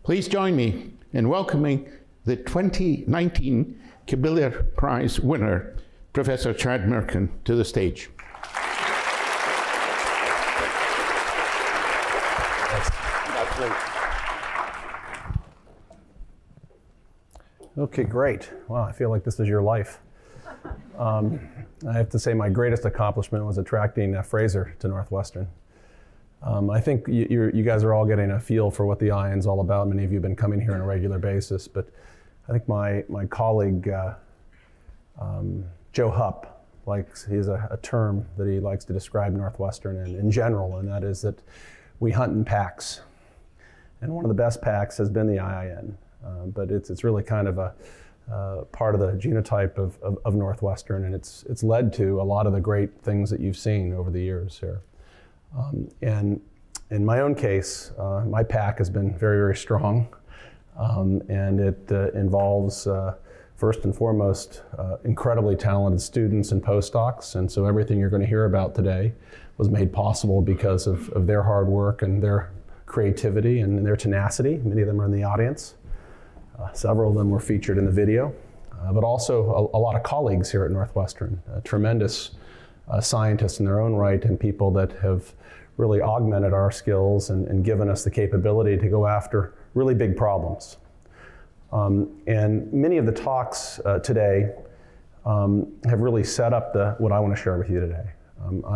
Please join me in welcoming the 2019 Sackler Prize winner, Professor Chad Mirkin, to the stage. Okay, great. Wow, I feel like this is your life. I have to say my greatest accomplishment was attracting Fraser to Northwestern. I think you guys are all getting a feel for what the IIN is all about. Many of you have been coming here on a regular basis, but I think my colleague, Joe Hupp, he has a term that he likes to describe Northwestern in general, and that is that we hunt in packs. And one of the best packs has been the IIN, but it's really kind of a part of the genotype of Northwestern, and it's led to a lot of the great things that you've seen over the years here. And in my own case, my pack has been very, very strong, and it involves, first and foremost, incredibly talented students and postdocs, and so everything you're going to hear about today was made possible because of their hard work and their creativity and their tenacity. Many of them are in the audience. Several of them were featured in the video, but also a lot of colleagues here at Northwestern, tremendous scientists in their own right and people that have really augmented our skills and given us the capability to go after really big problems. And many of the talks today have really set up what I want to share with you today.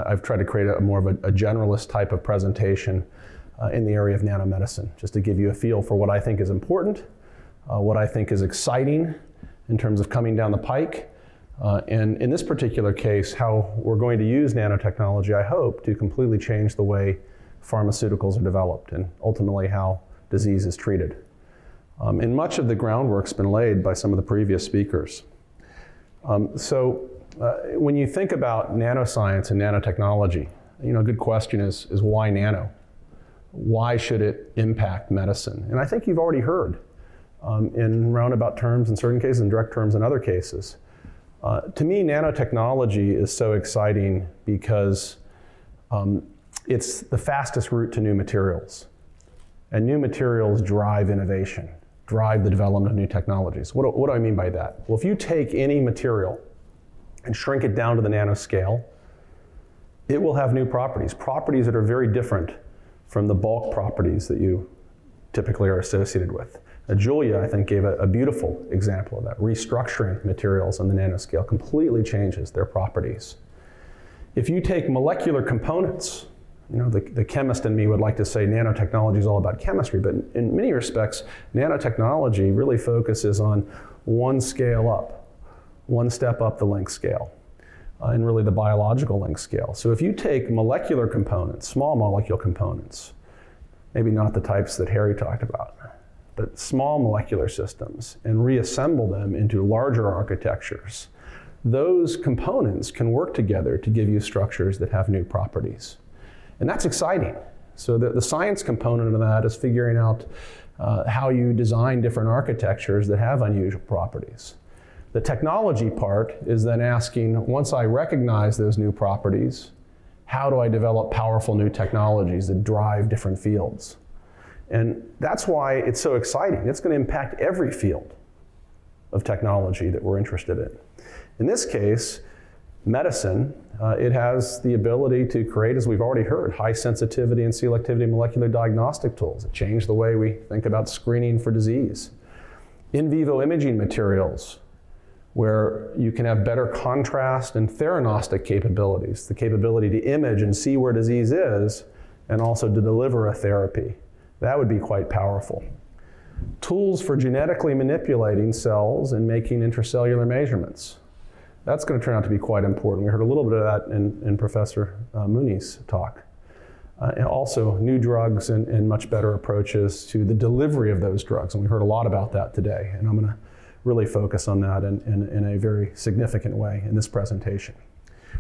I've tried to create more of a generalist type of presentation in the area of nanomedicine, just to give you a feel for what I think is important, what I think is exciting in terms of coming down the pike, and in this particular case, how we're going to use nanotechnology, I hope, to completely change the way pharmaceuticals are developed and ultimately how disease is treated. And much of the groundwork's been laid by some of the previous speakers. When you think about nanoscience and nanotechnology, a good question is why nano? Why should it impact medicine? And I think you've already heard in roundabout terms in certain cases and direct terms in other cases. To me, nanotechnology is so exciting because it's the fastest route to new materials. And new materials drive innovation, drive the development of new technologies. What do I mean by that? Well, if you take any material and shrink it down to the nanoscale, it will have new properties that are very different from the bulk properties that you typically are associated with. Julia, I think, gave a beautiful example of that. Restructuring materials on the nanoscale completely changes their properties. If you take molecular components, the chemist in me would like to say nanotechnology is all about chemistry, but in many respects, nanotechnology really focuses on one scale up, one step up the length scale, and really the biological length scale. So if you take molecular components, small molecule components, maybe not the types that Harry talked about, but small molecular systems, and reassemble them into larger architectures, those components can work together to give you structures that have new properties. And that's exciting. So the science component of that is figuring out how you design different architectures that have unusual properties. The technology part is then asking, once I recognize those new properties, how do I develop powerful new technologies that drive different fields? And that's why it's so exciting. It's going to impact every field of technology that we're interested in. In this case, medicine, it has the ability to create, as we've already heard, high sensitivity and selectivity molecular diagnostic tools that change the way we think about screening for disease. In vivo imaging materials, where you can have better contrast and theranostic capabilities, the capability to image and see where disease is, and also to deliver a therapy. That would be quite powerful. Tools for genetically manipulating cells and making intracellular measurements. That's going to turn out to be quite important. We heard a little bit of that in Professor Mooney's talk. And also new drugs and much better approaches to the delivery of those drugs. And we heard a lot about that today. And I'm going to really focus on that in a very significant way in this presentation.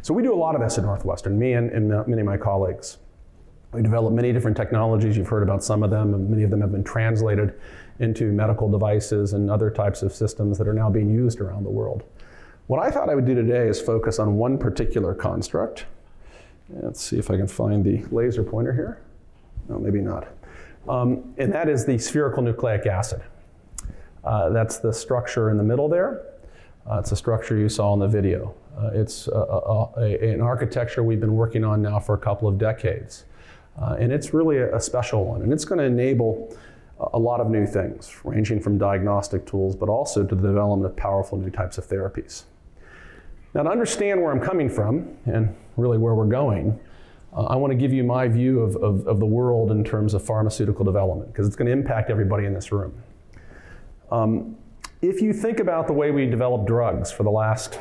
So we do a lot of this at Northwestern, me and many of my colleagues. We develop many different technologies. You've heard about some of them, and many of them have been translated into medical devices and other types of systems that are now being used around the world. What I thought I would do today is focus on one particular construct. Let's see if I can find the laser pointer here. No, maybe not. and that is the spherical nucleic acid. That's the structure in the middle there. It's the structure you saw in the video. It's an architecture we've been working on now for a couple of decades. And it's really a special one. And it's going to enable a lot of new things, ranging from diagnostic tools, but also to the development of powerful new types of therapies. Now, to understand where I'm coming from, and really where we're going, I want to give you my view of the world in terms of pharmaceutical development, because it's going to impact everybody in this room. If you think about the way we developed drugs for the last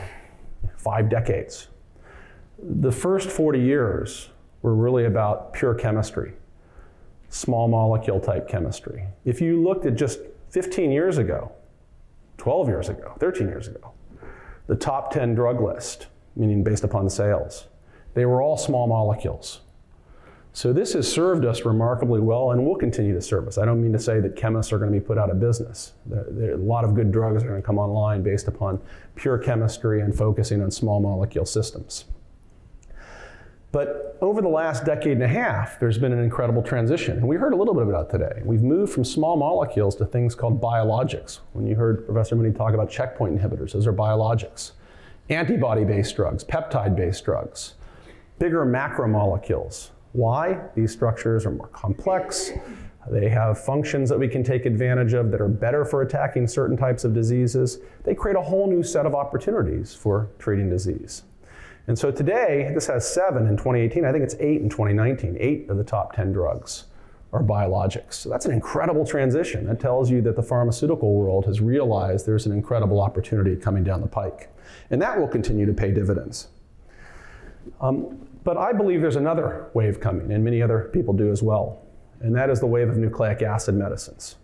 5 decades, the first 40 years were really about pure chemistry, small molecule type chemistry. If you looked at just 15 years ago, 12 years ago, 13 years ago, the top 10 drug list, meaning based upon sales, they were all small molecules. So this has served us remarkably well and will continue to serve us. I don't mean to say that chemists are going to be put out of business. A lot of good drugs are going to come online based upon pure chemistry and focusing on small molecule systems. But over the last decade and a half, there's been an incredible transition. And we heard a little bit about it today. We've moved from small molecules to things called biologics. When you heard Professor Mooney talk about checkpoint inhibitors, those are biologics. Antibody-based drugs, peptide-based drugs, bigger macromolecules. Why? These structures are more complex. They have functions that we can take advantage of that are better for attacking certain types of diseases. They create a whole new set of opportunities for treating disease. And so today, this has 7 in 2018. I think it's 8 in 2019. 8 of the top 10 drugs are biologics. So that's an incredible transition. That tells you that the pharmaceutical world has realized there's an incredible opportunity coming down the pike. And that will continue to pay dividends. But I believe there's another wave coming, and many other people do as well. And that is the wave of nucleic acid medicines.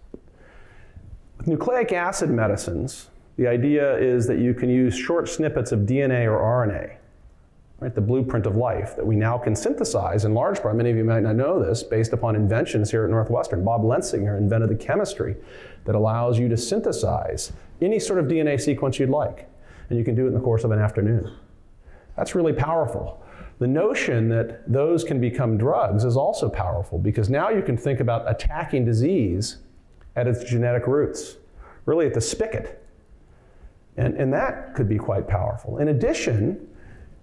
With nucleic acid medicines, the idea is that you can use short snippets of DNA or RNA, right, the blueprint of life that we now can synthesize in large part. Many of you might not know this, based upon inventions here at Northwestern. Bob Lensinger invented the chemistry that allows you to synthesize any sort of DNA sequence you'd like. And you can do it in the course of an afternoon. That's really powerful. The notion that those can become drugs is also powerful, because now you can think about attacking disease at its genetic roots, really at the spigot. And that could be quite powerful. In addition,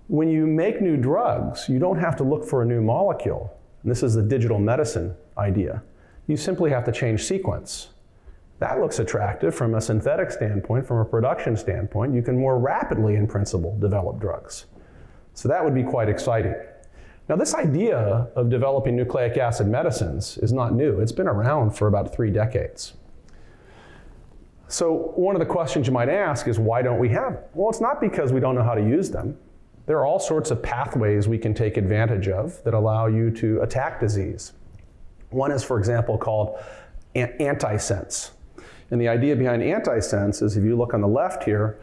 when you make new drugs, you don't have to look for a new molecule. And this is the digital medicine idea. You simply have to change sequence. That looks attractive from a synthetic standpoint, from a production standpoint. You can more rapidly, in principle, develop drugs. So that would be quite exciting. Now, this idea of developing nucleic acid medicines is not new. It's been around for about 3 decades. So one of the questions you might ask is, why don't we have it? Well, it's not because we don't know how to use them. There are all sorts of pathways we can take advantage of that allow you to attack disease. One is, for example, called antisense. And the idea behind antisense is, if you look on the left here,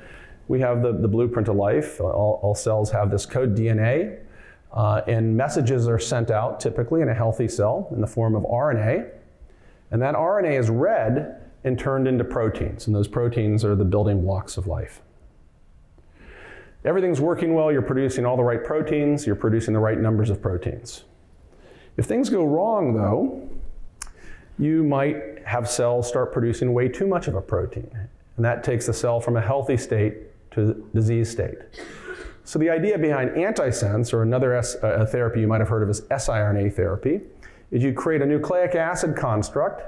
we have the blueprint of life. All cells have this code DNA, and messages are sent out typically in a healthy cell in the form of RNA. And that RNA is read and turned into proteins, and those proteins are the building blocks of life. Everything's working well, you're producing all the right proteins, you're producing the right numbers of proteins. If things go wrong, though, you might have cells start producing way too much of a protein, and that takes the cell from a healthy state to the disease state. So the idea behind antisense, or another therapy you might have heard of as siRNA therapy, is you create a nucleic acid construct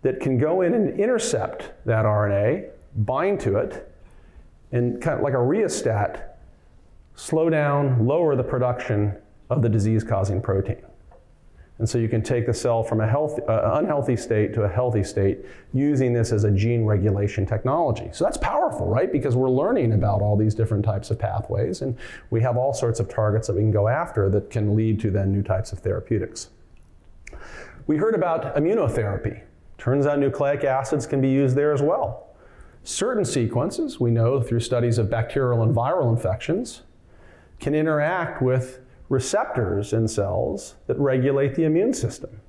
that can go in and intercept that RNA, bind to it, and kind of like a rheostat, slow down, lower the production of the disease-causing protein. And so you can take the cell from an unhealthy state to a healthy state using this as a gene regulation technology. So that's powerful, right? Because we're learning about all these different types of pathways, and we have all sorts of targets that we can go after that can lead to then new types of therapeutics. We heard about immunotherapy. Turns out nucleic acids can be used there as well. Certain sequences, we know through studies of bacterial and viral infections, can interact with receptors in cells that regulate the immune system,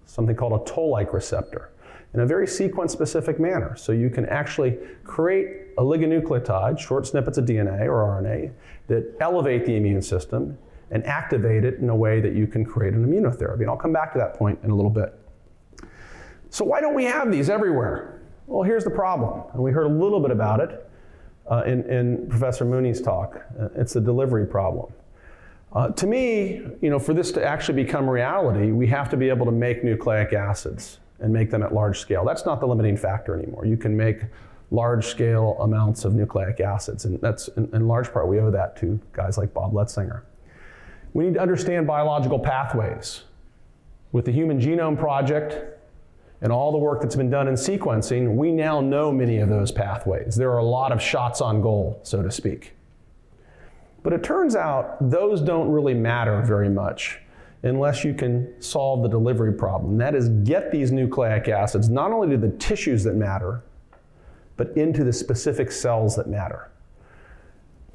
something called a toll-like receptor, in a very sequence-specific manner. So you can actually create oligonucleotide, short snippets of DNA or RNA, that elevate the immune system and activate it in a way that you can create an immunotherapy. And I'll come back to that point in a little bit. So why don't we have these everywhere? Well, here's the problem, and we heard a little bit about it in Professor Mooney's talk. It's the delivery problem. To me, for this to actually become reality, we have to be able to make nucleic acids and make them at large scale. That's not the limiting factor anymore. You can make large scale amounts of nucleic acids, and that's in large part we owe that to guys like Bob Letzinger. We need to understand biological pathways. With the Human Genome Project and all the work that's been done in sequencing, we now know many of those pathways. There are a lot of shots on goal, so to speak. But it turns out those don't really matter very much unless you can solve the delivery problem. That is, get these nucleic acids not only to the tissues that matter, but into the specific cells that matter.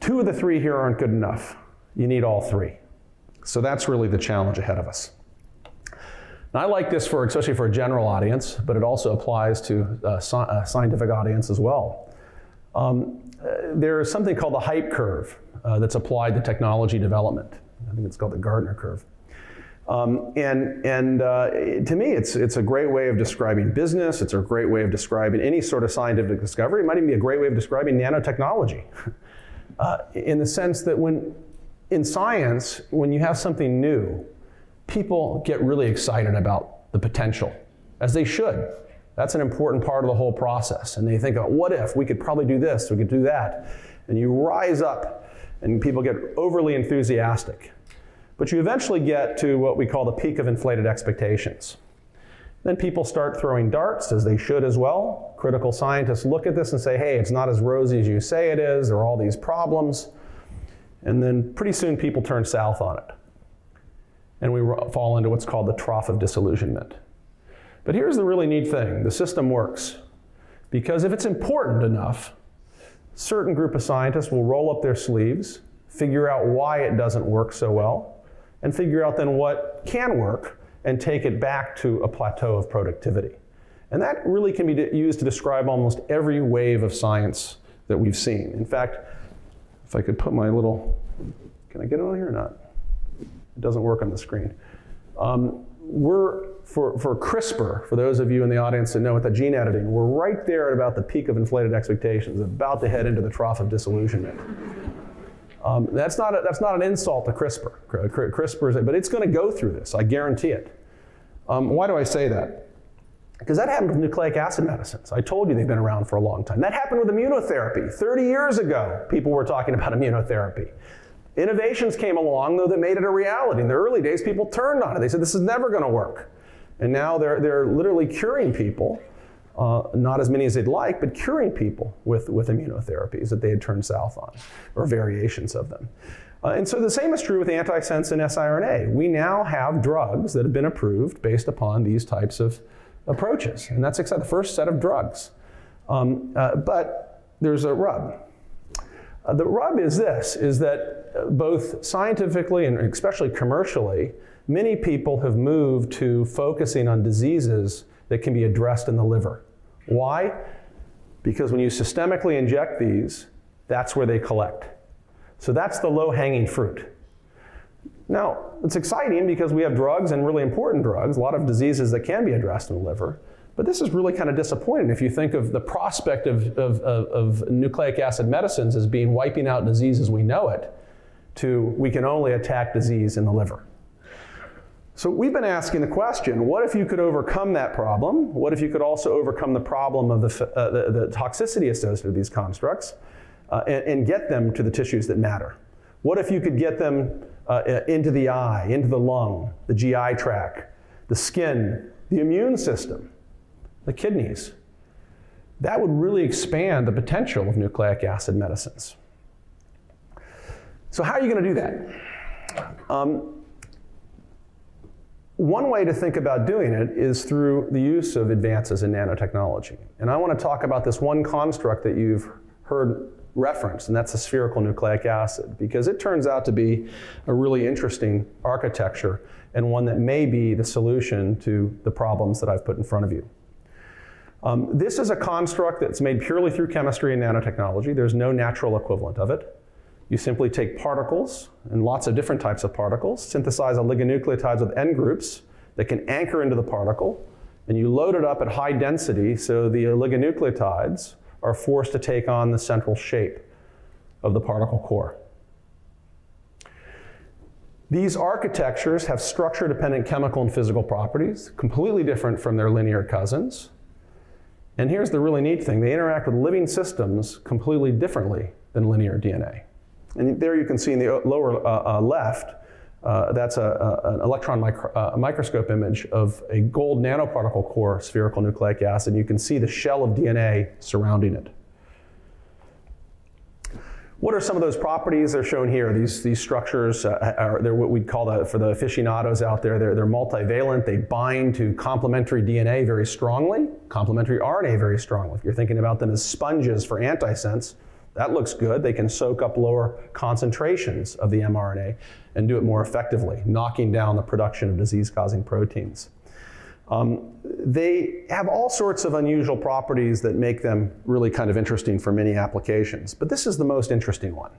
2 of the 3 here aren't good enough. You need all 3. So that's really the challenge ahead of us. Now, I like this especially for a general audience, but it also applies to a scientific audience as well. There is something called the hype curve that's applied to technology development. I think it's called the Gardner curve. To me, it's a great way of describing business. It's a great way of describing any sort of scientific discovery. It might even be a great way of describing nanotechnology. In the sense that in science, when you have something new, people get really excited about the potential, as they should. That's an important part of the whole process. And they think, oh, what if we could probably do this, we could do that. And you rise up and people get overly enthusiastic. But you eventually get to what we call the peak of inflated expectations. Then people start throwing darts, as they should as well. Critical scientists look at this and say, hey, it's not as rosy as you say it is. There are all these problems. And then pretty soon people turn south on it. And we fall into what's called the trough of disillusionment. But here's the really neat thing. The system works. Because if it's important enough, a certain group of scientists will roll up their sleeves, figure out why it doesn't work so well, and figure out then what can work and take it back to a plateau of productivity. And that really can be used to describe almost every wave of science that we've seen. In fact, if I could put my little, can I get it on here or not? It doesn't work on the screen. For CRISPR, for those of you in the audience that know about gene editing, we're right there at about the peak of inflated expectations, about to head into the trough of disillusionment. That's not an insult to CRISPR. CRISPR, but it's going to go through this, I guarantee it. Why do I say that? Because that happened with nucleic acid medicines. I told you they've been around for a long time. That happened with immunotherapy. 30 years ago, people were talking about immunotherapy. Innovations came along, though, that made it a reality. In the early days, people turned on it. They said, this is never going to work. And now they're literally curing people, not as many as they'd like, but curing people with immunotherapies that they had turned south on, or variations of them. And so the same is true with antisense and siRNA. We now have drugs that have been approved based upon these types of approaches. And that's the first set of drugs. But there's a rub. The rub is this, is that both scientifically and especially commercially, many people have moved to focusing on diseases that can be addressed in the liver. Why? Because when you systemically inject these, that's where they collect. So that's the low-hanging fruit. Now, it's exciting because we have drugs, and really important drugs, a lot of diseases that can be addressed in the liver. But this is really kind of disappointing if you think of the prospect of nucleic acid medicines as being wiping out disease as we know it, to we can only attack disease in the liver. So we've been asking the question, what if you could overcome that problem? What if you could also overcome the problem of the toxicity associated with these constructs and get them to the tissues that matter? What if you could get them into the eye, into the lung, the GI tract, the skin, the immune system, the kidneys? That would really expand the potential of nucleic acid medicines. So how are you going to do that? One way to think about doing it is through the use of advances in nanotechnology. And I want to talk about this one construct that you've heard referenced, and that's the spherical nucleic acid, because it turns out to be a really interesting architecture and one that may be the solution to the problems that I've put in front of you. This is a construct that's made purely through chemistry and nanotechnology. There's no natural equivalent of it. You simply take particles, and lots of different types of particles, synthesize oligonucleotides with N groups that can anchor into the particle, and you load it up at high density so the oligonucleotides are forced to take on the central shape of the particle core. These architectures have structure-dependent chemical and physical properties, completely different from their linear cousins. And here's the really neat thing. They interact with living systems completely differently than linear DNA. And there you can see in the lower left, that's an electron microscope image of a gold nanoparticle core spherical nucleic acid. You can see the shell of DNA surrounding it. What are some of those properties? They're shown here. These structures, they're what we'd call, for the aficionados out there, they're multivalent. They bind to complementary DNA very strongly, complementary RNA very strongly. If you're thinking about them as sponges for antisense, that looks good. They can soak up lower concentrations of the mRNA and do it more effectively, knocking down the production of disease-causing proteins. They have all sorts of unusual properties that make them really kind of interesting for many applications. But this is the most interesting one.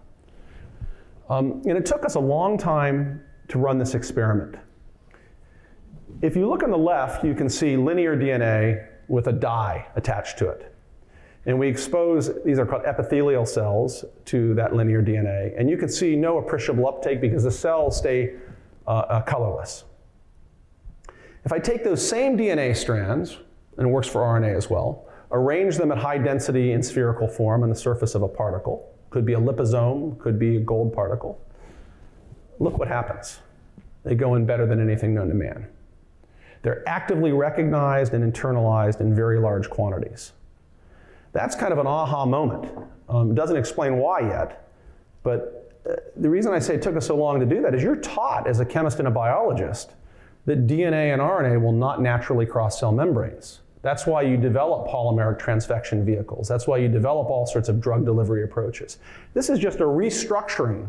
And it took us a long time to run this experiment. If you look on the left, you can see linear DNA with a dye attached to it. And we expose, these are called epithelial cells, to that linear DNA. And you can see no appreciable uptake because the cells stay colorless. If I take those same DNA strands, and it works for RNA as well, arrange them at high density in spherical form on the surface of a particle, could be a liposome, could be a gold particle, look what happens. They go in better than anything known to man. They're actively recognized and internalized in very large quantities. That's kind of an aha moment. It doesn't explain why yet, but the reason I say it took us so long to do that is you're taught as a chemist and a biologist that DNA and RNA will not naturally cross cell membranes. That's why you develop polymeric transfection vehicles. That's why you develop all sorts of drug delivery approaches. This is just a restructuring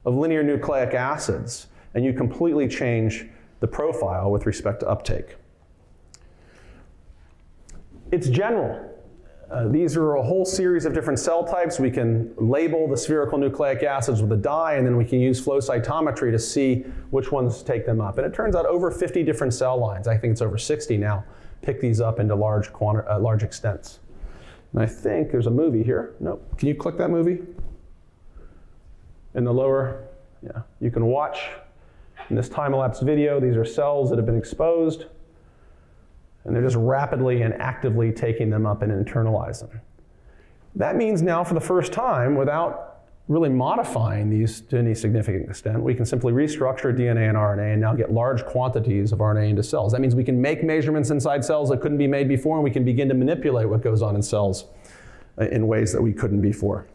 of linear nucleic acids, and you completely change the profile with respect to uptake. It's general. These are a whole series of different cell types. We can label the spherical nucleic acids with a dye, and then we can use flow cytometry to see which ones take them up. And it turns out over 50 different cell lines, I think it's over 60 now, pick these up into large extents. And I think there's a movie here. Nope. Can you click that movie? In the lower, yeah. You can watch in this time-elapse video. These are cells that have been exposed. And they're just rapidly and actively taking them up and internalize them. That means now for the first time, without really modifying these to any significant extent, we can simply restructure DNA and RNA and now get large quantities of RNA into cells. That means we can make measurements inside cells that couldn't be made before, and we can begin to manipulate what goes on in cells in ways that we couldn't before.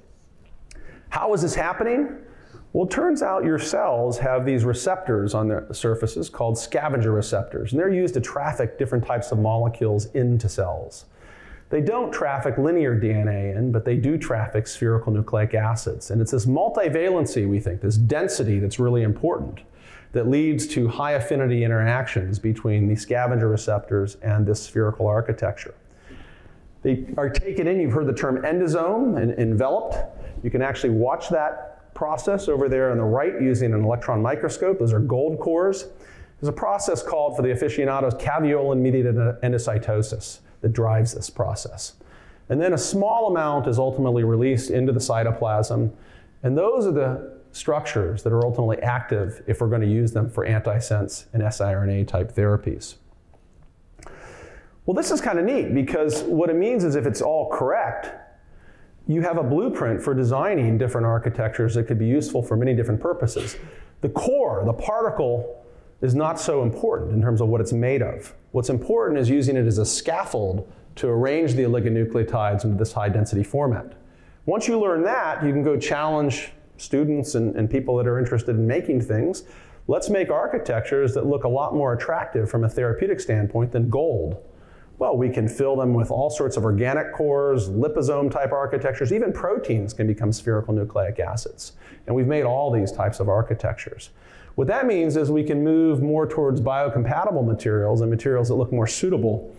How is this happening? Well, it turns out your cells have these receptors on their surfaces called scavenger receptors, and they're used to traffic different types of molecules into cells. They don't traffic linear DNA in, but they do traffic spherical nucleic acids. And it's this multivalency, we think, this density that's really important, that leads to high affinity interactions between the scavenger receptors and this spherical architecture. They are taken in, you've heard the term endosome, and enveloped. You can actually watch that process over there on the right using an electron microscope. Those are gold cores. There's a process called, for the aficionados, caveolin-mediated endocytosis that drives this process. And then a small amount is ultimately released into the cytoplasm, and those are the structures that are ultimately active if we're going to use them for antisense and siRNA type therapies. Well, this is kind of neat because what it means is if it's all correct, you have a blueprint for designing different architectures that could be useful for many different purposes. The core, the particle, is not so important in terms of what it's made of. What's important is using it as a scaffold to arrange the oligonucleotides into this high-density format. Once you learn that, you can go challenge students and people that are interested in making things. Let's make architectures that look a lot more attractive from a therapeutic standpoint than gold. Well, we can fill them with all sorts of organic cores, liposome-type architectures. Even proteins can become spherical nucleic acids. And we've made all these types of architectures. What that means is we can move more towards biocompatible materials and materials that look more suitable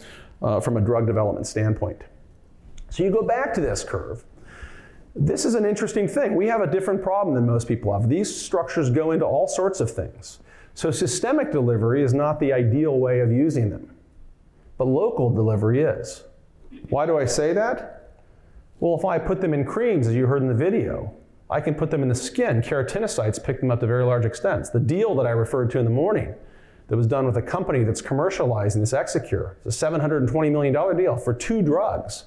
from a drug development standpoint. So you go back to this curve. This is an interesting thing. We have a different problem than most people have. These structures go into all sorts of things. So systemic delivery is not the ideal way of using them. but local delivery is. Why do I say that? Well, if I put them in creams, as you heard in the video, I can put them in the skin. Keratinocytes pick them up to very large extents. The deal that I referred to in the morning that was done with a company that's commercializing this Exicure, it's a $720 million deal for 2 drugs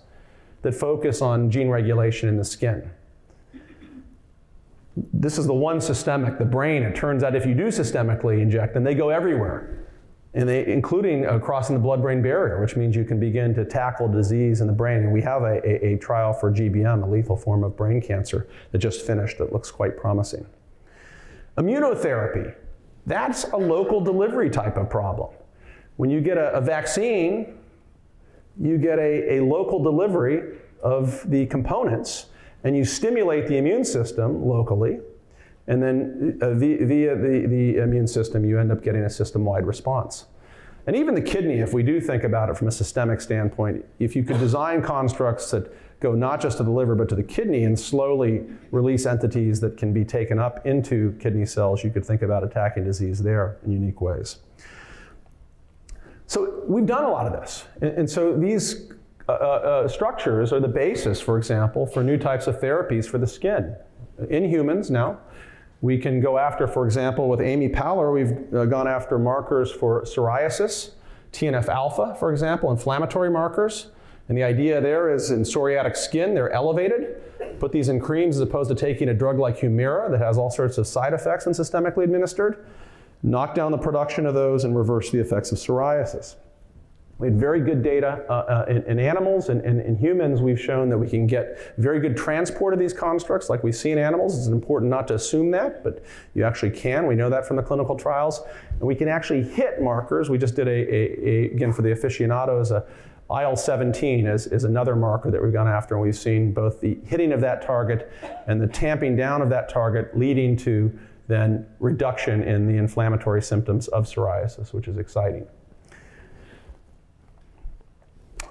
that focus on gene regulation in the skin. This is the one systemic, the brain. It turns out if you do systemically inject them, they go everywhere, and including crossing the blood-brain barrier, which means you can begin to tackle disease in the brain. And we have a trial for GBM, a lethal form of brain cancer, that just finished that looks quite promising. Immunotherapy, that's a local delivery type of problem. When you get a vaccine, you get a local delivery of the components, and you stimulate the immune system locally, and then via the immune system, you end up getting a system-wide response. And even the kidney, if we do think about it from a systemic standpoint, if you could design constructs that go not just to the liver, but to the kidney and slowly release entities that can be taken up into kidney cells, you could think about attacking disease there in unique ways. So we've done a lot of this. And so these structures are the basis, for example, for new types of therapies for the skin. In humans now, we can go after, for example, with Amy Powler, we've gone after markers for psoriasis, TNF-alpha, for example, inflammatory markers. And the idea there is in psoriatic skin, they're elevated. Put these in creams as opposed to taking a drug like Humira that has all sorts of side effects when systemically administered. Knock down the production of those and reverse the effects of psoriasis. We had very good data in animals, and in humans we've shown that we can get very good transport of these constructs like we see in animals. It's important not to assume that, but you actually can. We know that from the clinical trials. And we can actually hit markers. We just did again for the aficionados, IL-17 is another marker that we've gone after, and we've seen both the hitting of that target and the tamping down of that target leading to then reduction in the inflammatory symptoms of psoriasis, which is exciting.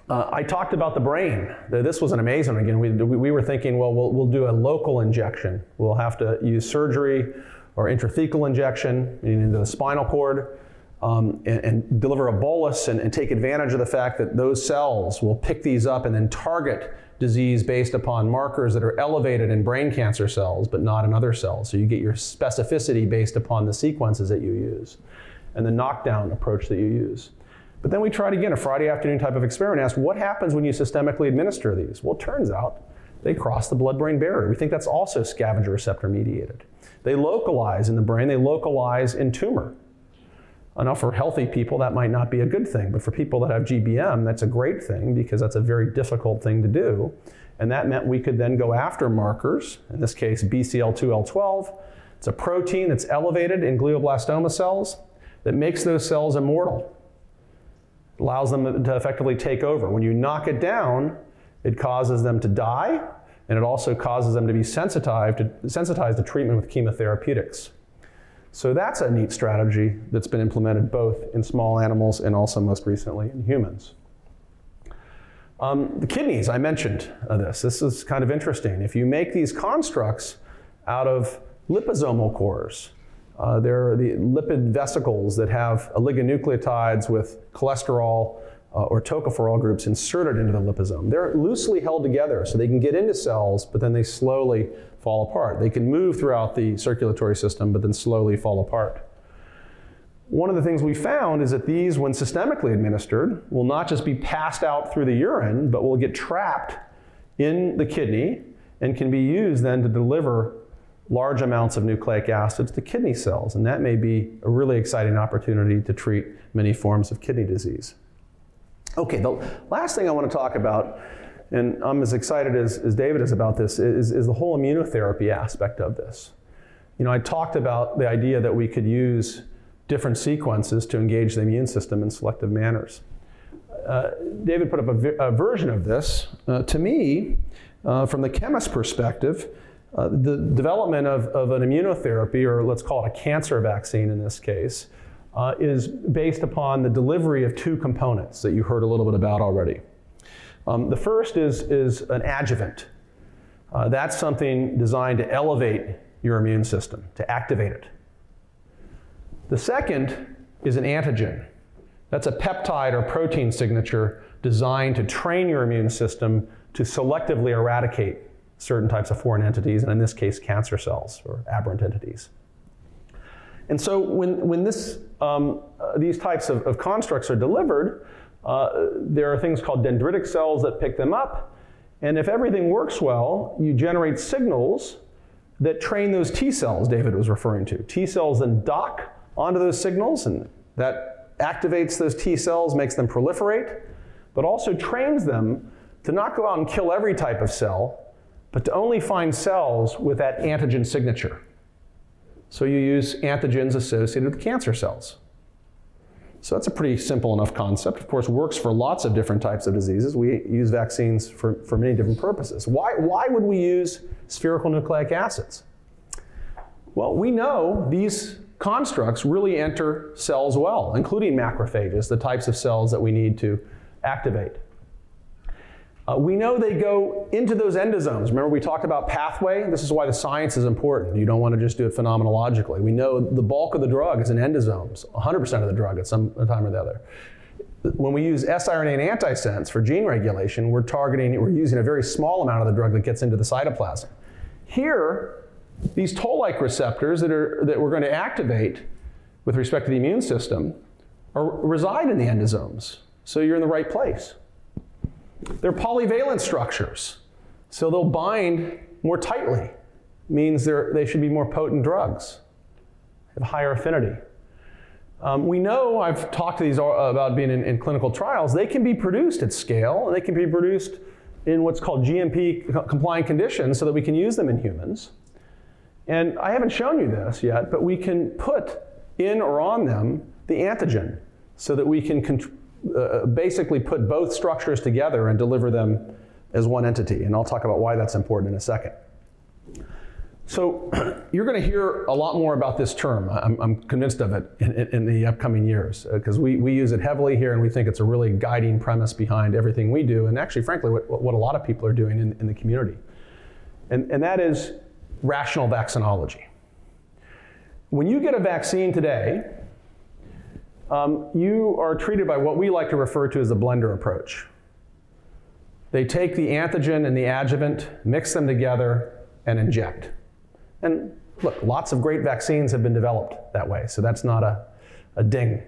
I talked about the brain. This was an amazing one. Again, we were thinking, well, we'll do a local injection. We'll have to use surgery or intrathecal injection into the spinal cord and deliver a bolus and take advantage of the fact that those cells will pick these up and then target disease based upon markers that are elevated in brain cancer cells but not in other cells. So you get your specificity based upon the sequences that you use and the knockdown approach that you use. But then we tried again a Friday afternoon type of experiment and asked, what happens when you systemically administer these? Well, it turns out they cross the blood-brain barrier. We think that's also scavenger receptor mediated. They localize in the brain, they localize in tumor. Now for healthy people, that might not be a good thing, but for people that have GBM, that's a great thing because that's a very difficult thing to do. And that meant we could then go after markers, in this case BCL2L12. It's a protein that's elevated in glioblastoma cells that makes those cells immortal. Allows them to effectively take over. When you knock it down, it causes them to die, and it also causes them to be sensitized to treatment with chemotherapeutics. So that's a neat strategy that's been implemented both in small animals and also most recently in humans. The kidneys, I mentioned this. This is kind of interesting. If you make these constructs out of liposomal cores, they're the lipid vesicles that have oligonucleotides with cholesterol or tocopherol groups inserted into the liposome. They're loosely held together so they can get into cells, but then they slowly fall apart. They can move throughout the circulatory system, but then slowly fall apart. One of the things we found is that these, when systemically administered, will not just be passed out through the urine, but will get trapped in the kidney and can be used then to deliver large amounts of nucleic acids to kidney cells. And that may be a really exciting opportunity to treat many forms of kidney disease. Okay, the last thing I want to talk about, and I'm as excited as David is about this, is the whole immunotherapy aspect of this. You know, I talked about the idea that we could use different sequences to engage the immune system in selective manners. David put up a version of this. To me, from the chemist perspective, the development of an immunotherapy, or let's call it a cancer vaccine in this case, is based upon the delivery of 2 components that you heard a little bit about already. The first is an adjuvant. That's something designed to elevate your immune system, to activate it. The second is an antigen. That's a peptide or protein signature designed to train your immune system to selectively eradicate certain types of foreign entities, and in this case, cancer cells or aberrant entities. And so when these types of constructs are delivered, there are things called dendritic cells that pick them up, and if everything works well, you generate signals that train those T cells David was referring to. T cells then dock onto those signals, and that activates those T cells, makes them proliferate, but also trains them to not go out and kill every type of cell, but to only find cells with that antigen signature. So you use antigens associated with cancer cells. So that's a pretty simple enough concept. Of course, works for lots of different types of diseases. We use vaccines for many different purposes. Why would we use spherical nucleic acids? Well, we know these constructs really enter cells well, including macrophages, the types of cells that we need to activate. We know they go into those endosomes. Remember we talked about pathway? This is why the science is important. You don't want to just do it phenomenologically. We know the bulk of the drug is in endosomes, 100% of the drug at some time or the other. When we use siRNA and antisense for gene regulation, we're using a very small amount of the drug that gets into the cytoplasm. Here, these toll-like receptors that we're going to activate with respect to the immune system reside in the endosomes. So you're in the right place. They're polyvalent structures, so they'll bind more tightly. Means they should be more potent drugs, have higher affinity. We know, I've talked to these about being in clinical trials, they can be produced at scale, and they can be produced in what's called GMP-compliant conditions so that we can use them in humans. And I haven't shown you this yet, but we can put in or on them the antigen so that we can basically put both structures together and deliver them as one entity. And I'll talk about why that's important in a second. So you're going to hear a lot more about this term. I'm convinced of it in the upcoming years, because we use it heavily here, and we think it's a really guiding premise behind everything we do, and actually, frankly, what a lot of people are doing in the community. And that is rational vaccinology. When you get a vaccine today, you are treated by what we like to refer to as the blender approach. They take the antigen and the adjuvant, mix them together, and inject. And look, lots of great vaccines have been developed that way, so that's not a ding.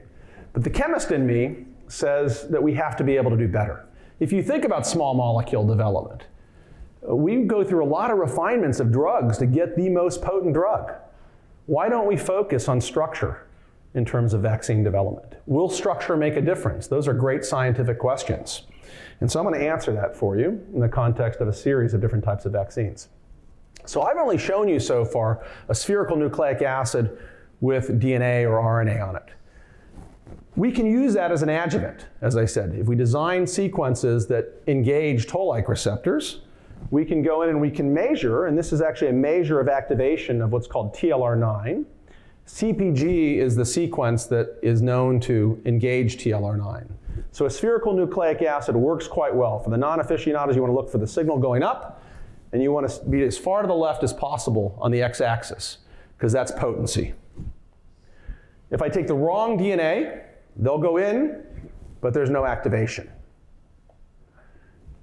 But the chemist in me says that we have to be able to do better. If you think about small molecule development, we go through a lot of refinements of drugs to get the most potent drug. Why don't we focus on structure in terms of vaccine development? Will structure make a difference? Those are great scientific questions. And so I'm going to answer that for you in the context of a series of different types of vaccines. So I've only shown you so far a spherical nucleic acid with DNA or RNA on it. We can use that as an adjuvant, as I said. If we design sequences that engage toll-like receptors, we can go in and we can measure, and this is actually a measure of activation of what's called TLR9. CpG is the sequence that is known to engage TLR9. So a spherical nucleic acid works quite well. For the non-aficionados, you want to look for the signal going up, and you want to be as far to the left as possible on the x-axis, because that's potency. If I take the wrong DNA, they'll go in, but there's no activation.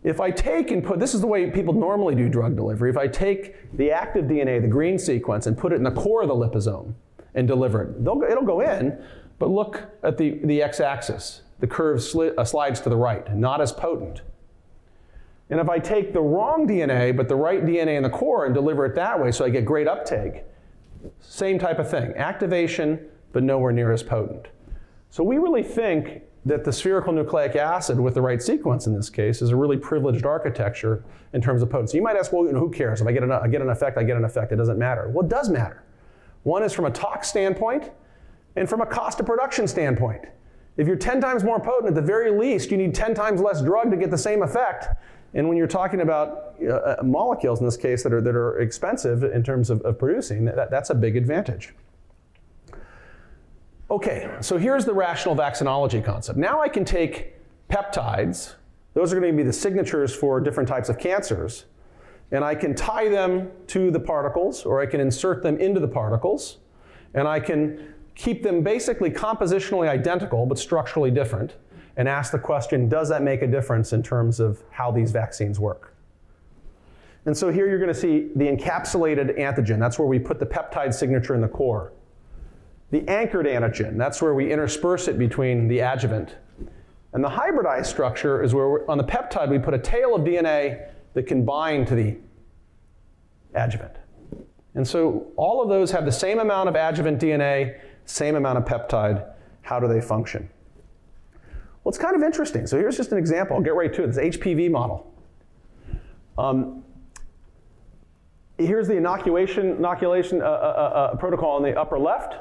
If I take and put, this is the way people normally do drug delivery, if I take the active DNA, the green sequence, and put it in the core of the liposome and deliver it, it'll go in, but look at the x-axis. The curve slides to the right, not as potent. And if I take the wrong DNA, but the right DNA in the core and deliver it that way so I get great uptake, same type of thing. Activation, but nowhere near as potent. So we really think that the spherical nucleic acid with the right sequence in this case is a really privileged architecture in terms of potency. You might ask, well, who cares? If I get an effect, I get an effect. It doesn't matter. Well, it does matter. One is from a tox standpoint and from a cost of production standpoint. If you're 10 times more potent, at the very least, you need 10 times less drug to get the same effect. And when you're talking about molecules, in this case, that are expensive in terms of producing, that's a big advantage. Okay, so here's the rational vaccinology concept. Now I can take peptides, those are going to be the signatures for different types of cancers, and I can tie them to the particles, or I can insert them into the particles, and I can keep them basically compositionally identical but structurally different, and ask the question, does that make a difference in terms of how these vaccines work? And so here you're going to see the encapsulated antigen. That's where we put the peptide signature in the core. The anchored antigen, that's where we intersperse it between the adjuvant. And the hybridized structure is where on the peptide we put a tail of DNA that can bind to the adjuvant. And so all of those have the same amount of adjuvant DNA, same amount of peptide. How do they function? Well, it's kind of interesting. So here's just an example. I'll get right to it. This HPV model. Here's the inoculation protocol on the upper left.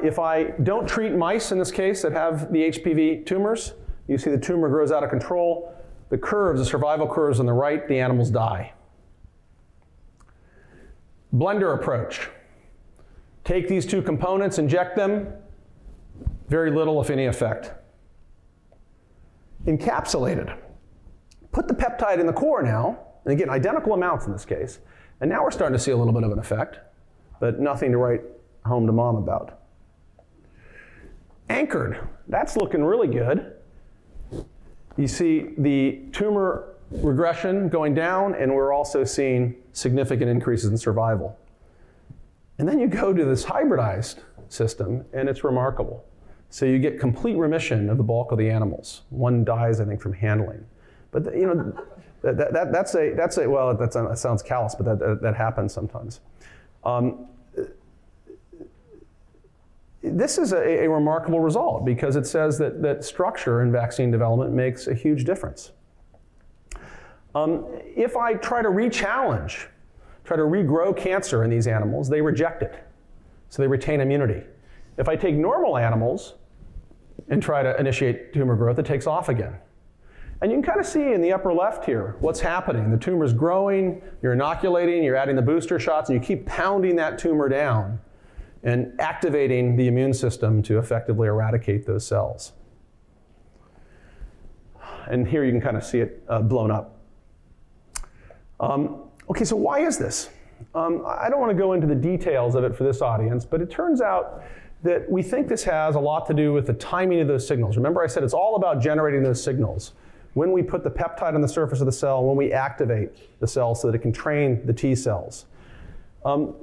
If I don't treat mice in this case that have the HPV tumors, you see the tumor grows out of control. The curves, the survival curves on the right, the animals die. Blender approach. Take these two components, inject them, very little, if any, effect. Encapsulated. Put the peptide in the core now, and again, identical amounts in this case, and now we're starting to see a little bit of an effect, but nothing to write home to mom about. Anchored, that's looking really good. You see the tumor regression going down, and we're also seeing significant increases in survival. And then you go to this hybridized system, and it's remarkable. So you get complete remission of the bulk of the animals. One dies, I think, from handling. But that sounds callous, but that happens sometimes. This is a remarkable result because it says that structure in vaccine development makes a huge difference. If I try to re-challenge, try to regrow cancer in these animals, they reject it. So they retain immunity. If I take normal animals and try to initiate tumor growth, it takes off again. And you can kind of see in the upper left here what's happening. The tumor's growing, you're inoculating, you're adding the booster shots, and you keep pounding that tumor down and activating the immune system to effectively eradicate those cells. And here you can kind of see it blown up. Okay, so why is this? I don't want to go into the details of it for this audience, but it turns out that we think this has a lot to do with the timing of those signals. Remember I said it's all about generating those signals. When we put the peptide on the surface of the cell, when we activate the cell so that it can train the T cells.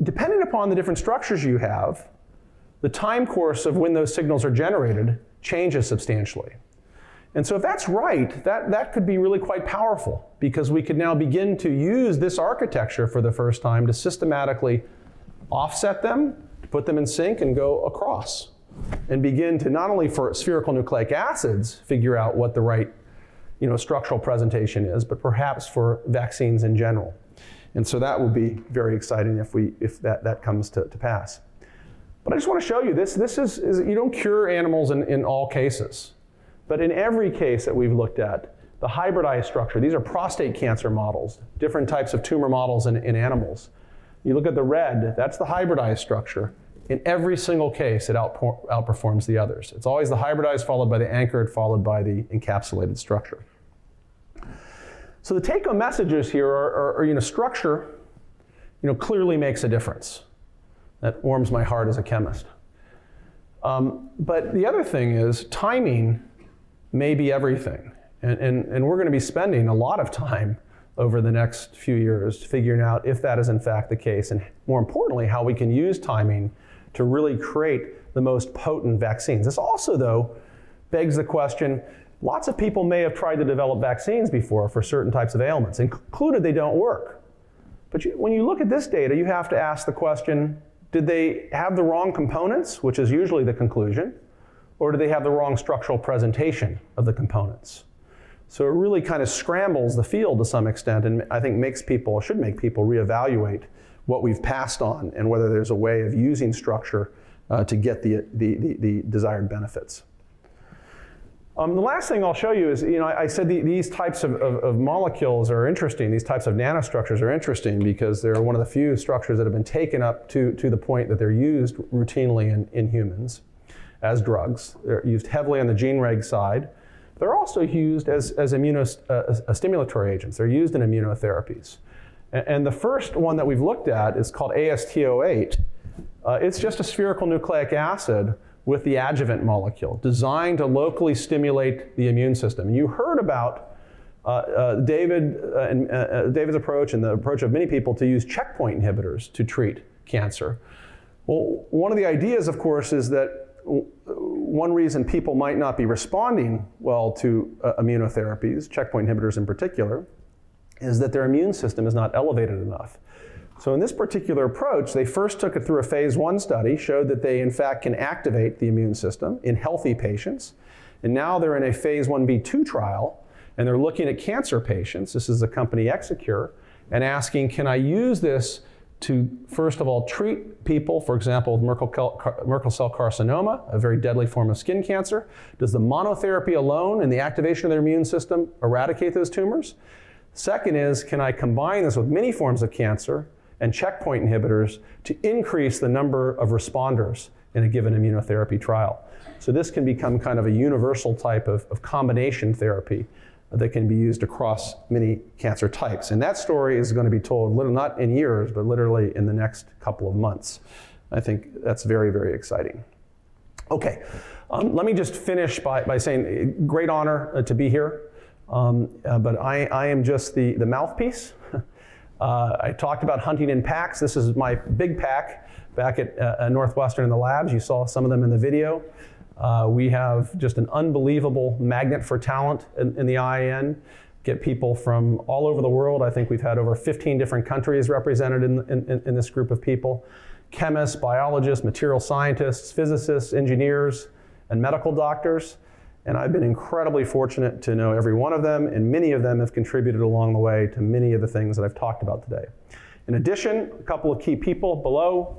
Depending upon the different structures you have, the time course of when those signals are generated changes substantially. And so if that's right, that could be really quite powerful because we could now begin to use this architecture for the first time to systematically offset them, to put them in sync and go across, and begin to not only for spherical nucleic acids figure out what the right structural presentation is, but perhaps for vaccines in general. And so that will be very exciting if that comes to pass. But I just want to show you this is you don't cure animals in all cases. But in every case that we've looked at, the hybridized structure, these are prostate cancer models, different types of tumor models in animals. You look at the red, that's the hybridized structure. In every single case, it outperforms the others. It's always the hybridized followed by the anchored, followed by the encapsulated structure. So the take-home messages here are structure clearly makes a difference. That warms my heart as a chemist. But the other thing is timing may be everything. And we're going to be spending a lot of time over the next few years figuring out if that is in fact the case, and more importantly, how we can use timing to really create the most potent vaccines. This also, though, begs the question, lots of people may have tried to develop vaccines before for certain types of ailments, included they don't work. But when you look at this data, you have to ask the question, did they have the wrong components, which is usually the conclusion, or do they have the wrong structural presentation of the components? So it really kind of scrambles the field to some extent, and I think should make people reevaluate what we've passed on and whether there's a way of using structure to get the desired benefits. The last thing I'll show you is, I said these types of molecules are interesting, these types of nanostructures are interesting because they're one of the few structures that have been taken up to the point that they're used routinely in humans as drugs. They're used heavily on the gene reg side. They're also used as stimulatory agents. They're used in immunotherapies. And the first one that we've looked at is called AST08. It's just a spherical nucleic acid with the adjuvant molecule, designed to locally stimulate the immune system. You heard about David's approach and the approach of many people to use checkpoint inhibitors to treat cancer. Well, one of the ideas, of course, is that one reason people might not be responding well to immunotherapies, checkpoint inhibitors in particular, is that their immune system is not elevated enough. So in this particular approach, they first took it through a phase 1 study, showed that they in fact can activate the immune system in healthy patients. And now they're in a phase 1b/2 trial, and they're looking at cancer patients. This is the company Exicure, and asking, can I use this to, first of all, treat people, for example, with Merkel cell carcinoma, a very deadly form of skin cancer? Does the monotherapy alone and the activation of their immune system eradicate those tumors? Second is, can I combine this with many forms of cancer and checkpoint inhibitors to increase the number of responders in a given immunotherapy trial? So this can become kind of a universal type of combination therapy that can be used across many cancer types. And that story is going to be told, not in years, but literally in the next couple of months. I think that's very, very exciting. Okay, let me just finish by saying, great honor to be here. But I am just the mouthpiece. I talked about hunting in packs. This is my big pack back at Northwestern in the labs. You saw some of them in the video. We have just an unbelievable magnet for talent in the IIN. Get people from all over the world. I think we've had over 15 different countries represented in this group of people. Chemists, biologists, material scientists, physicists, engineers, and medical doctors. And I've been incredibly fortunate to know every one of them, and many of them have contributed along the way to many of the things that I've talked about today. In addition, a couple of key people below.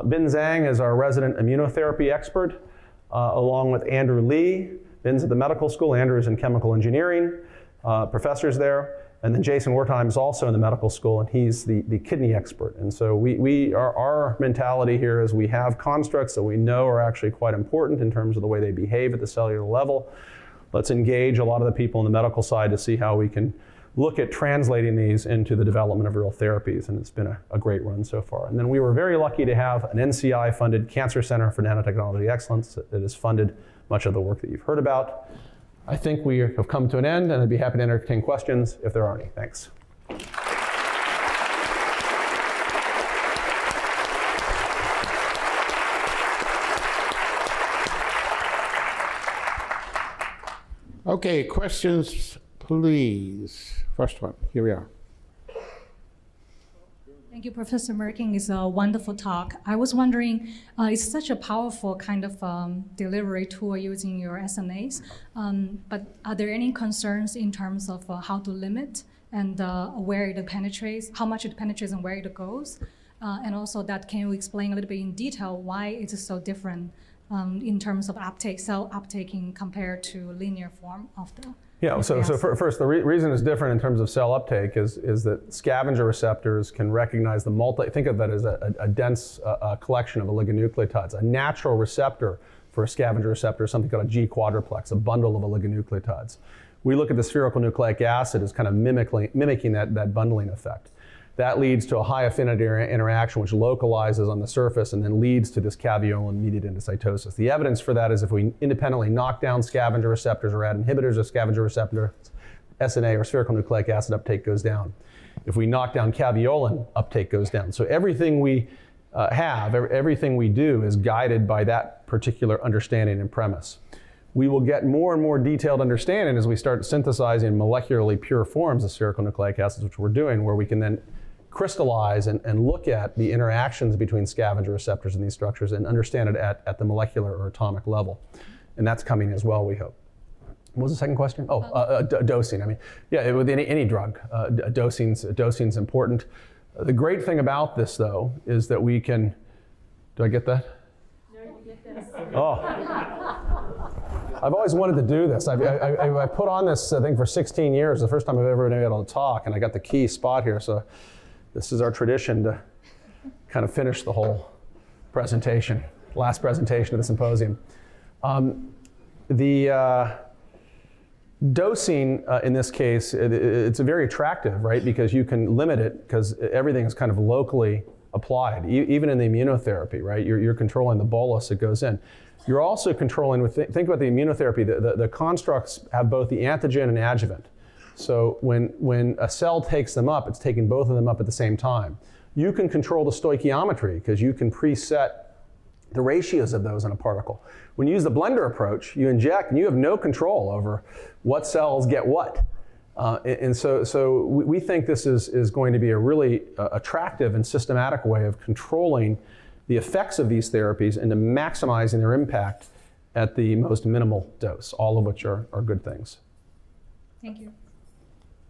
Bin Zhang is our resident immunotherapy expert, along with Andrew Lee. Bin's at the medical school, Andrew is in chemical engineering, professors there. And then Jason Wertheim is also in the medical school, and he's the kidney expert. And so our mentality here is we have constructs that we know are actually quite important in terms of the way they behave at the cellular level. Let's engage a lot of the people on the medical side to see how we can look at translating these into the development of real therapies, and it's been a great run so far. And then we were very lucky to have an NCI-funded Cancer Center for Nanotechnology Excellence that has funded much of the work that you've heard about. I think we have come to an end, and I'd be happy to entertain questions if there are any. Thanks. Okay, questions, please. First one, here we are. Thank you, Professor Mirkin. It's a wonderful talk. I was wondering, it's such a powerful kind of delivery tool using your SNAs, but are there any concerns in terms of how to limit and where it penetrates, how much it penetrates and where it goes? And also that, can you explain a little bit in detail why it is so different in terms of uptake, cell uptaking compared to linear form of the so first, the reason it's different in terms of cell uptake is that scavenger receptors can recognize the think of that as a dense collection of oligonucleotides. A natural receptor for a scavenger receptor is something called a G quadruplex, a bundle of oligonucleotides. We look at the spherical nucleic acid as kind of mimicking that bundling effect. That leads to a high affinity interaction which localizes on the surface and then leads to this caveolin-mediated endocytosis. The evidence for that is if we independently knock down scavenger receptors or add inhibitors of scavenger receptors, SNA or spherical nucleic acid uptake goes down. If we knock down caveolin, uptake goes down. So everything we everything we do is guided by that particular understanding and premise. We will get more and more detailed understanding as we start synthesizing molecularly pure forms of spherical nucleic acids, which we're doing, where we can then crystallize and look at the interactions between scavenger receptors in these structures and understand it at the molecular or atomic level. And that's coming as well, we hope. What was the second question? Dosing. I mean, yeah, with any drug, dosing's important. The great thing about this, though, is that we can, do I get that? No, you get this. Oh. I've always wanted to do this. I put on this thing for 16 years, the first time I've ever been able to talk, and I got the key spot here, so this is our tradition to kind of finish the whole presentation, last presentation of the symposium. The dosing in this case, it's very attractive, right? Because you can limit it because everything is kind of locally applied, even in the immunotherapy, right? You're controlling the bolus that goes in. You're also controlling, think about the immunotherapy, the constructs have both the antigen and adjuvant. So when a cell takes them up, it's taking both of them up at the same time. You can control the stoichiometry because you can preset the ratios of those in a particle. When you use the blender approach, you inject and you have no control over what cells get what. And so we think this is going to be a really attractive and systematic way of controlling the effects of these therapies and to maximizing their impact at the most minimal dose, all of which are good things. Thank you.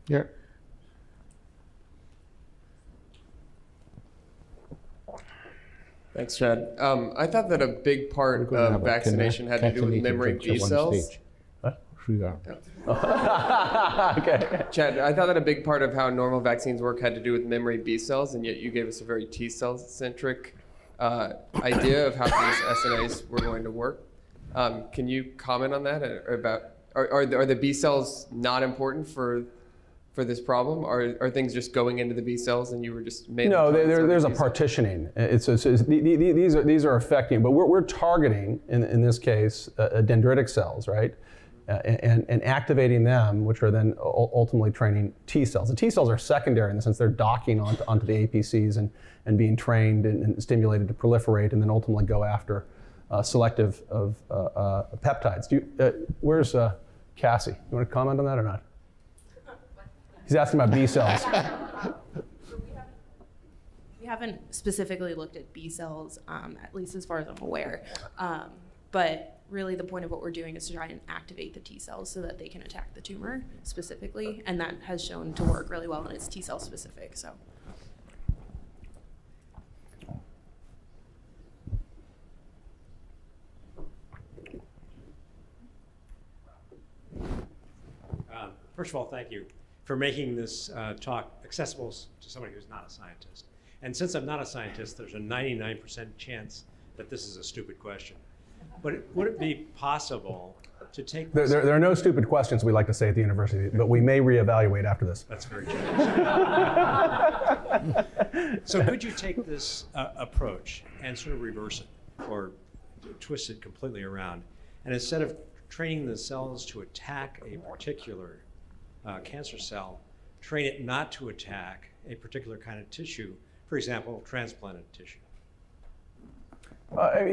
Yeah. Thanks, Chad. I thought that a big part of vaccination had to do with memory B cells. Okay. Chad, I thought that a big part of how normal vaccines work had to do with memory B cells, and yet you gave us a very T cell centric idea of how these SNAs were going to work. Can you comment on that? Are the B cells not important for this problem? Are things just going into the B cells and you were just made? No, there's a partitioning. These are affecting, but we're targeting in this case dendritic cells, right? And activating them, which are then ultimately training T cells. The T cells are secondary in the sense they're docking onto the APCs and being trained and stimulated to proliferate and then ultimately go after selective of peptides. Where's Cassie? You want to comment on that or not? He's asking about B cells. We haven't specifically looked at B cells, at least as far as I'm aware. But really the point of what we're doing is to try and activate the T cells so that they can attack the tumor specifically, and that has shown to work really well, and it's T cell specific. So. First of all, thank you for making this talk accessible to somebody who's not a scientist. And since I'm not a scientist, there's a 99% chance that this is a stupid question. But would it be possible to take this? There are no stupid questions, we like to say at the university, but we may reevaluate after this. That's very true. So could you take this approach and sort of reverse it or twist it completely around? And instead of training the cells to attack a particular cancer cell, train it not to attack a particular kind of tissue, for example, transplanted tissue.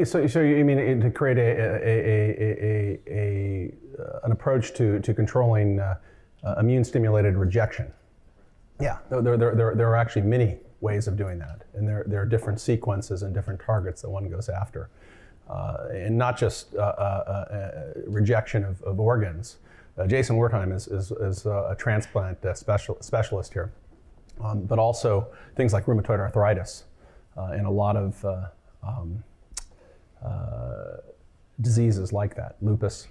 So you mean to create an approach to controlling immune-stimulated rejection? Yeah, there are actually many ways of doing that, and there are different sequences and different targets that one goes after, and not just rejection of organs. Jason Wertheim is a transplant specialist here, but also things like rheumatoid arthritis and a lot of diseases like that, lupus.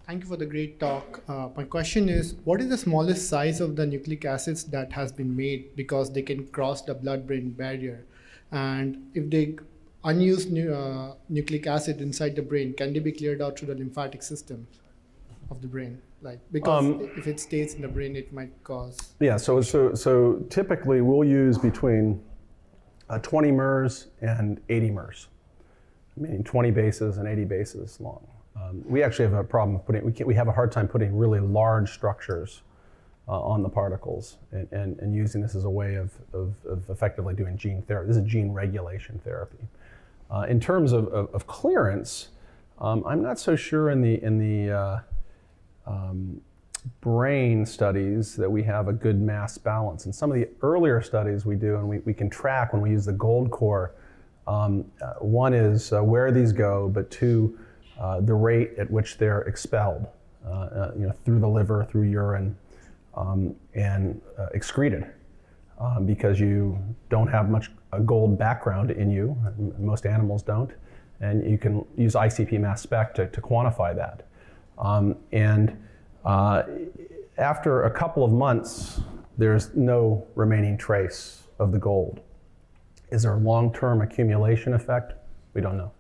Thank you for the great talk. My question is, what is the smallest size of the nucleic acids that has been made because they can cross the blood-brain barrier? And if the unused nucleic acid inside the brain, can they be cleared out through the lymphatic system of the brain? Like, because if it stays in the brain, it might cause... Yeah, so typically we'll use between 20 mers and 80 mers, meaning 20 bases and 80 bases long. We actually have a problem putting, we have a hard time putting really large structures on the particles and using this as a way of effectively doing gene therapy. This is gene regulation therapy. In terms of clearance, I'm not so sure in the brain studies that we have a good mass balance. In some of the earlier studies we do, and we can track when we use the gold core, one is where these go, but two, the rate at which they're expelled, through the liver, through urine, and excreted, because you don't have much a gold background in you. Most animals don't, and you can use ICP mass spec to quantify that. After a couple of months, there's no remaining trace of the gold. Is there a long-term accumulation effect? We don't know.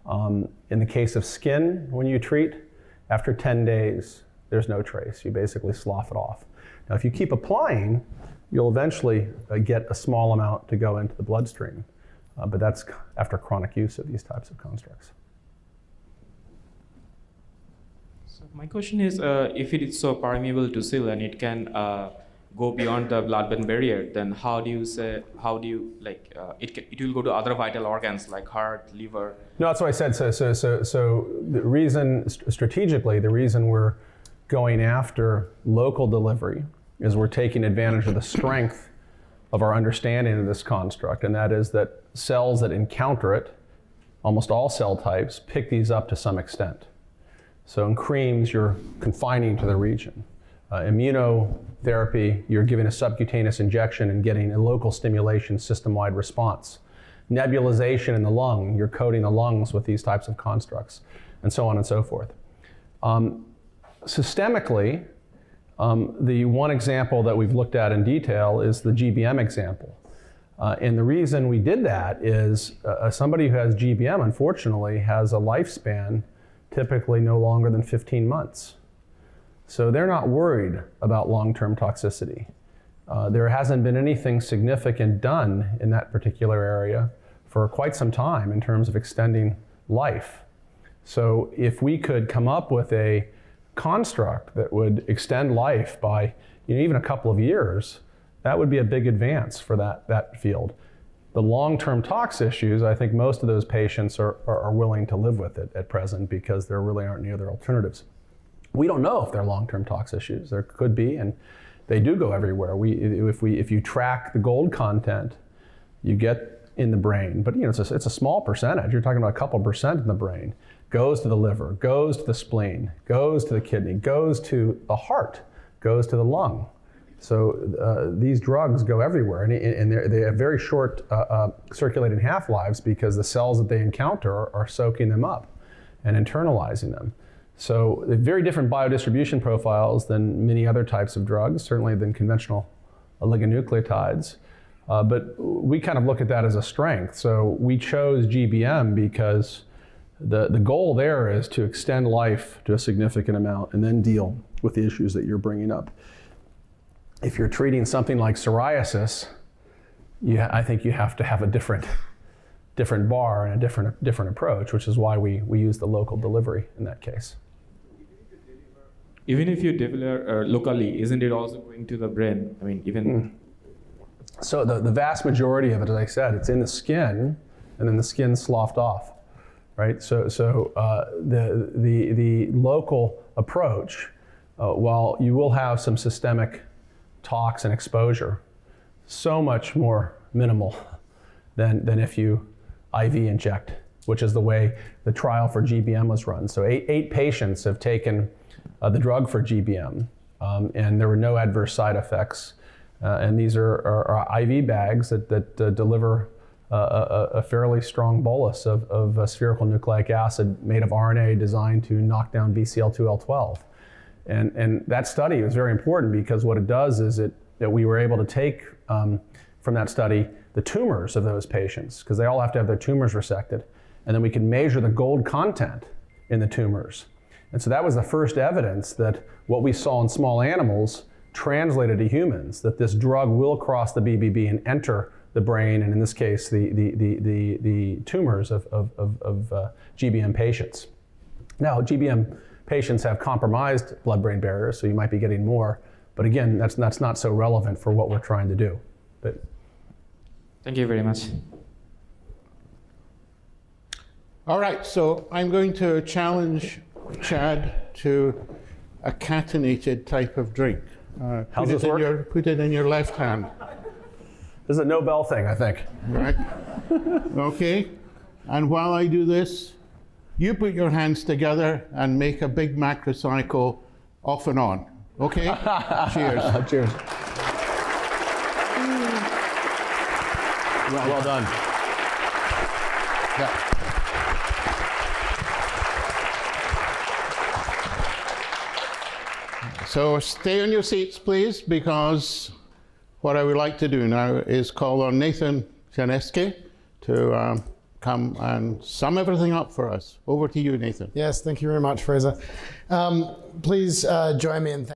In the case of skin, when you treat, after 10 days, there's no trace. You basically slough it off. Now, if you keep applying, you'll eventually get a small amount to go into the bloodstream. But that's after chronic use of these types of constructs. So my question is, if it is so permeable to cell and it can go beyond the blood-brain barrier, then how do you it will go to other vital organs like heart, liver? No, that's what I said. So the reason, strategically, the reason we're going after local delivery is we're taking advantage of the strength of our understanding of this construct, and that is that cells that encounter it, almost all cell types, pick these up to some extent. So in creams, you're confining to the region. Immunotherapy, you're giving a subcutaneous injection and getting a local stimulation system-wide response. Nebulization in the lung, you're coating the lungs with these types of constructs, and so on and so forth. Systemically, the one example that we've looked at in detail is the GBM example. And the reason we did that is somebody who has GBM, unfortunately, has a lifespan typically no longer than 15 months. So they're not worried about long-term toxicity. There hasn't been anything significant done in that particular area for quite some time in terms of extending life. So if we could come up with a construct that would extend life by even a couple of years, that would be a big advance for that field. The long-term tox issues, I think most of those patients are willing to live with it at present because there really aren't any other alternatives. We don't know if they're long-term tox issues. There could be, and they do go everywhere. If you track the gold content, you get in the brain, but it's a small percentage. You're talking about a couple percent in the brain. Goes to the liver, goes to the spleen, goes to the kidney, goes to the heart, goes to the lung. So these drugs go everywhere, and they have very short circulating half-lives because the cells that they encounter are soaking them up and internalizing them. So very different biodistribution profiles than many other types of drugs, certainly than conventional oligonucleotides. But we kind of look at that as a strength. So we chose GBM because the goal there is to extend life to a significant amount and then deal with the issues that you're bringing up. If you're treating something like psoriasis, I think you have to have a different bar and a different approach, which is why we use the local delivery in that case. Even if you deliver locally, isn't it also going to the brain? I mean, even. So the vast majority of it, as I said, it's in the skin, and then the skin's sloughed off, right? So the local approach, while you will have some systemic tox and exposure, so much more minimal than if you IV inject, which is the way the trial for GBM was run. So eight patients have taken the drug for GBM, and there were no adverse side effects. And these are IV bags that deliver a fairly strong bolus of spherical nucleic acid made of RNA designed to knock down BCL2L12. And that study was very important because what it does is that we were able to take from that study the tumors of those patients, because they all have to have their tumors resected, and then we can measure the gold content in the tumors. And so that was the first evidence that what we saw in small animals translated to humans, that this drug will cross the BBB and enter the brain, and in this case, the tumors of GBM patients. Now, GBM patients have compromised blood-brain barriers, so you might be getting more, but again, that's not so relevant for what we're trying to do. But thank you very much. All right, so I'm going to challenge Chad to a catenated type of drink. How's this work? Put it in your left hand. This is a Nobel thing, I think. Right. Okay. And while I do this, you put your hands together and make a big macrocycle off and on. Okay? Cheers. Cheers. Well done. Yeah. So stay on your seats, please, because what I would like to do now is call on Nathan Janeski to come and sum everything up for us. Over to you, Nathan. Yes, thank you very much, Fraser. Please join me in